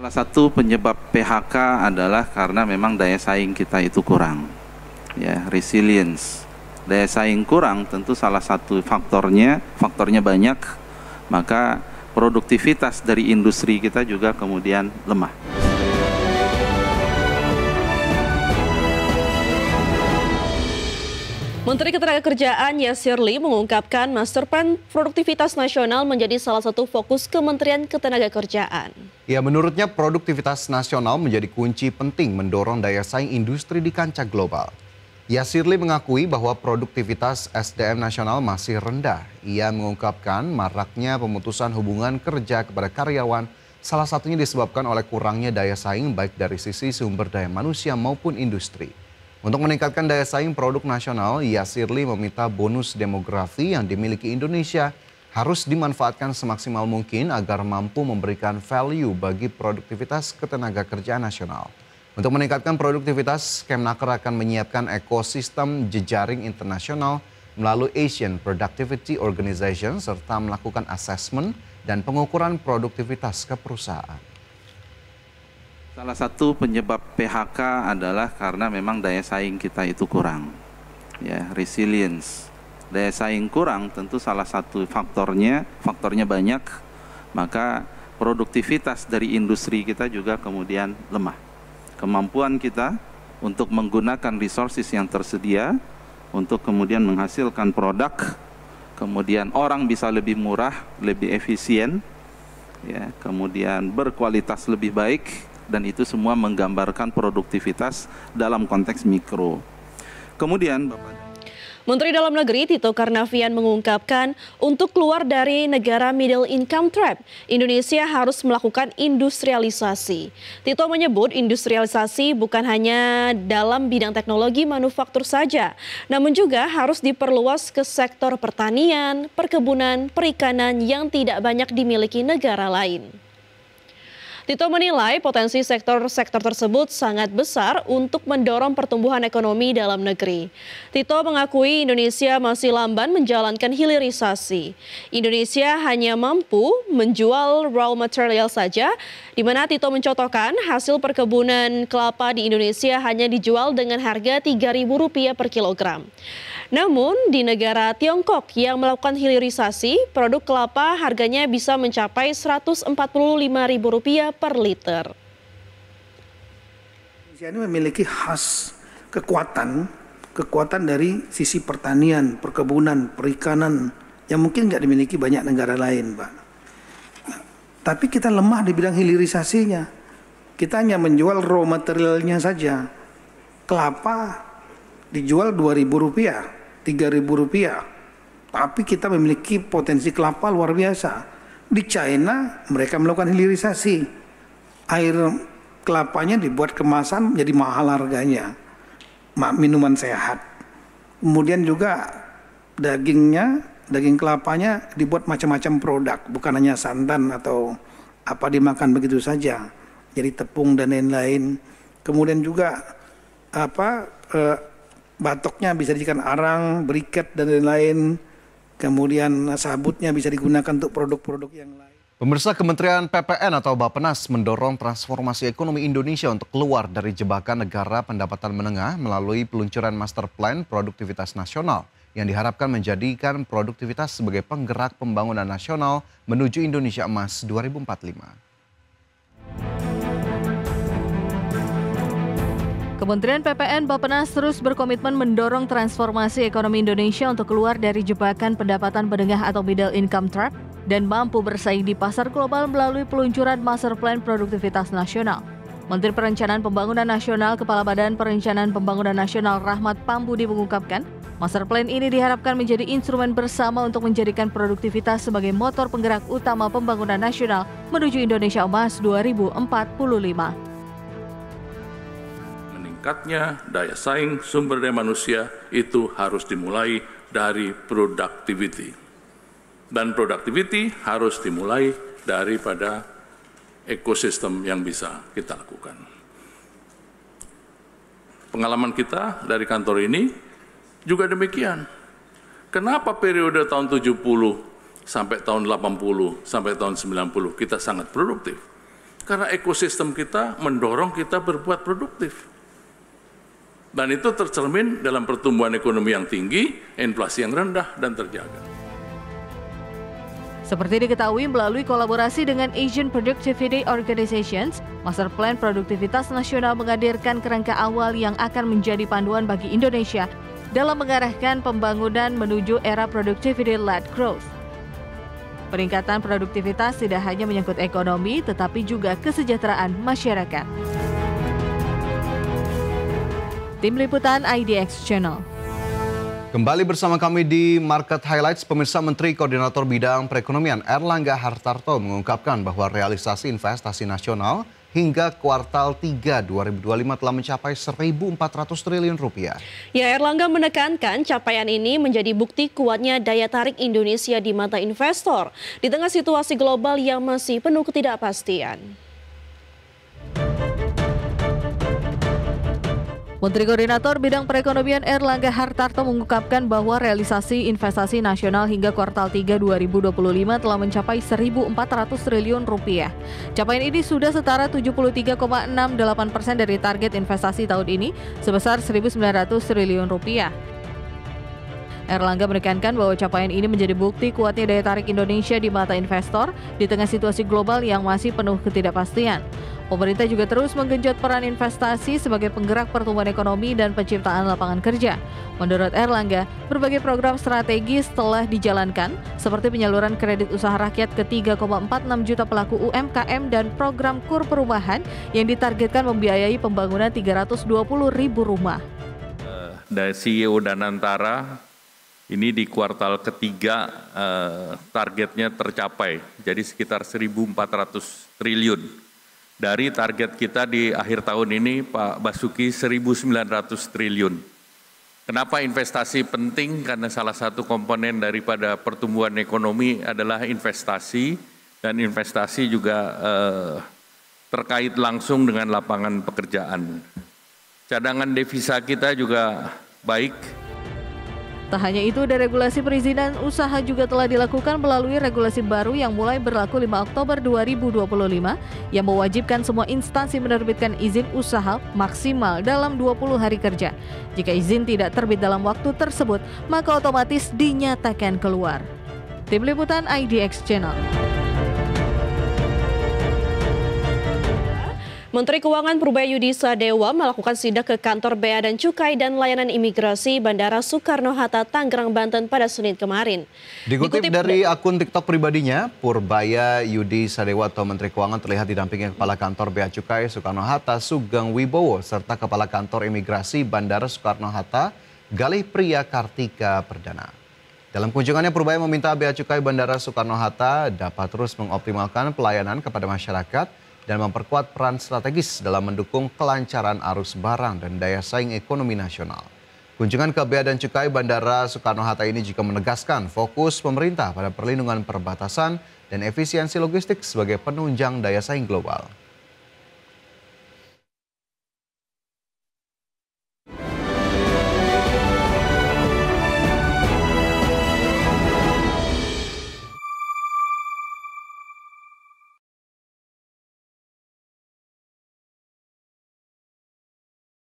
Salah satu penyebab PHK adalah karena memang daya saing kita itu kurang, ya, resilience. Daya saing kurang tentu salah satu faktornya banyak, maka produktivitas dari industri kita juga kemudian lemah. Menteri Ketenagakerjaan Yasir Lee mengungkapkan Master Plan Produktivitas Nasional menjadi salah satu fokus Kementerian Ketenagakerjaan. Ya, menurutnya produktivitas nasional menjadi kunci penting mendorong daya saing industri di kancah global. Yasir Lee mengakui bahwa produktivitas SDM nasional masih rendah. Ia mengungkapkan maraknya pemutusan hubungan kerja kepada karyawan, salah satunya disebabkan oleh kurangnya daya saing baik dari sisi sumber daya manusia maupun industri. Untuk meningkatkan daya saing produk nasional, Yasir Lee meminta bonus demografi yang dimiliki Indonesia harus dimanfaatkan semaksimal mungkin agar mampu memberikan value bagi produktivitas ketenagakerjaan nasional. Untuk meningkatkan produktivitas, Kemnaker akan menyiapkan ekosistem jejaring internasional melalui Asian Productivity Organization serta melakukan asesmen dan pengukuran produktivitas ke perusahaan. Salah satu penyebab PHK adalah karena memang daya saing kita itu kurang, ya, resilience. Daya saing kurang tentu salah satu faktornya banyak, maka produktivitas dari industri kita juga kemudian lemah. Kemampuan kita untuk menggunakan resources yang tersedia untuk kemudian menghasilkan produk, kemudian orang bisa lebih murah, lebih efisien, ya, kemudian berkualitas lebih baik. Dan itu semua menggambarkan produktivitas dalam konteks mikro. Kemudian Menteri Dalam Negeri Tito Karnavian mengungkapkan untuk keluar dari negara middle income trap, Indonesia harus melakukan industrialisasi. Tito menyebut industrialisasi bukan hanya dalam bidang teknologi manufaktur saja, namun juga harus diperluas ke sektor pertanian, perkebunan, perikanan yang tidak banyak dimiliki negara lain. Tito menilai potensi sektor-sektor tersebut sangat besar untuk mendorong pertumbuhan ekonomi dalam negeri. Tito mengakui Indonesia masih lamban menjalankan hilirisasi. Indonesia hanya mampu menjual raw material saja, di mana Tito mencontohkan hasil perkebunan kelapa di Indonesia hanya dijual dengan harga Rp3.000 per kilogram. Namun di negara Tiongkok yang melakukan hilirisasi, produk kelapa harganya bisa mencapai Rp145.000 per liter. Indonesia ini memiliki khas kekuatan dari sisi pertanian, perkebunan, perikanan yang mungkin nggak dimiliki banyak negara lain, Pak. Tapi kita lemah di bidang hilirisasinya. Kita hanya menjual raw materialnya saja. Kelapa dijual Rp2.000, Rp3.000. Tapi kita memiliki potensi kelapa luar biasa. Di China mereka melakukan hilirisasi. Air kelapanya dibuat kemasan jadi mahal harganya. Minuman sehat. Kemudian juga daging kelapanya dibuat macam-macam produk, bukan hanya santan atau apa dimakan begitu saja. Jadi tepung dan lain-lain. Kemudian juga batoknya bisa dijadikan arang, briket dan lain-lain. Kemudian sabutnya bisa digunakan untuk produk-produk yang lain. Pemirsa, Kementerian PPN atau Bappenas mendorong transformasi ekonomi Indonesia untuk keluar dari jebakan negara pendapatan menengah melalui peluncuran Master Plan Produktivitas Nasional yang diharapkan menjadikan produktivitas sebagai penggerak pembangunan nasional menuju Indonesia Emas 2045. Kementerian PPN Bappenas terus berkomitmen mendorong transformasi ekonomi Indonesia untuk keluar dari jebakan pendapatan menengah atau middle income trap dan mampu bersaing di pasar global melalui peluncuran Master Plan Produktivitas Nasional. Menteri Perencanaan Pembangunan Nasional Kepala Badan Perencanaan Pembangunan Nasional Rahmat Pambudi mengungkapkan, Master Plan ini diharapkan menjadi instrumen bersama untuk menjadikan produktivitas sebagai motor penggerak utama pembangunan nasional menuju Indonesia Emas 2045. Meningkatnya daya saing sumber daya manusia itu harus dimulai dari productivity. Dan productivity harus dimulai daripada ekosistem yang bisa kita lakukan. Pengalaman kita dari kantor ini juga demikian. Kenapa periode tahun 70 sampai tahun 80 sampai tahun 90 kita sangat produktif? Karena ekosistem kita mendorong kita berbuat produktif. Dan itu tercermin dalam pertumbuhan ekonomi yang tinggi, inflasi yang rendah dan terjaga. Seperti diketahui melalui kolaborasi dengan Asian Productivity Organizations, Master Plan Produktivitas Nasional menghadirkan kerangka awal yang akan menjadi panduan bagi Indonesia dalam mengarahkan pembangunan menuju era productivity-led growth. Peningkatan produktivitas tidak hanya menyangkut ekonomi, tetapi juga kesejahteraan masyarakat. Tim Liputan IDX Channel. Kembali bersama kami di Market Highlights, pemirsa. Menteri Koordinator Bidang Perekonomian Erlangga Hartarto mengungkapkan bahwa realisasi investasi nasional hingga kuartal 3 2025 telah mencapai 1.400 triliun rupiah. Ya, Erlangga menekankan capaian ini menjadi bukti kuatnya daya tarik Indonesia di mata investor di tengah situasi global yang masih penuh ketidakpastian. Menteri Koordinator Bidang Perekonomian Erlangga Hartarto mengungkapkan bahwa realisasi investasi nasional hingga kuartal 3 2025 telah mencapai 1.400 triliun rupiah. Capaian ini sudah setara 73,68% dari target investasi tahun ini sebesar 1.900 triliun rupiah. Erlangga menekankan bahwa capaian ini menjadi bukti kuatnya daya tarik Indonesia di mata investor di tengah situasi global yang masih penuh ketidakpastian. Pemerintah juga terus menggenjot peran investasi sebagai penggerak pertumbuhan ekonomi dan penciptaan lapangan kerja. Menurut Erlangga, berbagai program strategis telah dijalankan, seperti penyaluran kredit usaha rakyat ke 3,46 juta pelaku UMKM dan program KUR perumahan yang ditargetkan membiayai pembangunan 320.000 rumah. Dari CEO Danantara, ini di kuartal ketiga targetnya tercapai, jadi sekitar 1.400 triliun. Dari target kita di akhir tahun ini, Pak Basuki, 1.900 triliun. Kenapa investasi penting? Karena salah satu komponen daripada pertumbuhan ekonomi adalah investasi, dan investasi juga terkait langsung dengan lapangan pekerjaan. Cadangan devisa kita juga baik. Tak hanya itu, deregulasi perizinan usaha juga telah dilakukan melalui regulasi baru yang mulai berlaku 5 Oktober 2025 yang mewajibkan semua instansi menerbitkan izin usaha maksimal dalam 20 hari kerja. Jika izin tidak terbit dalam waktu tersebut, maka otomatis dinyatakan keluar. Tim Liputan IDX Channel. Menteri Keuangan Purbaya Sadewa melakukan sidak ke kantor Bea dan Cukai dan Layanan Imigrasi Bandara Soekarno-Hatta, Tangerang, Banten pada Senin kemarin. Dikutip dari akun TikTok pribadinya, Purbaya Sadewa atau Menteri Keuangan terlihat didampingi Kepala Kantor Bea Cukai Soekarno-Hatta Sugeng Wibowo serta Kepala Kantor Imigrasi Bandara Soekarno-Hatta Galih Priya Kartika Perdana. Dalam kunjungannya, Purbaya meminta Bea Cukai Bandara Soekarno-Hatta dapat terus mengoptimalkan pelayanan kepada masyarakat dan memperkuat peran strategis dalam mendukung kelancaran arus barang dan daya saing ekonomi nasional. Kunjungan ke Bea dan Cukai Bandara Soekarno-Hatta ini juga menegaskan fokus pemerintah pada perlindungan perbatasan dan efisiensi logistik sebagai penunjang daya saing global.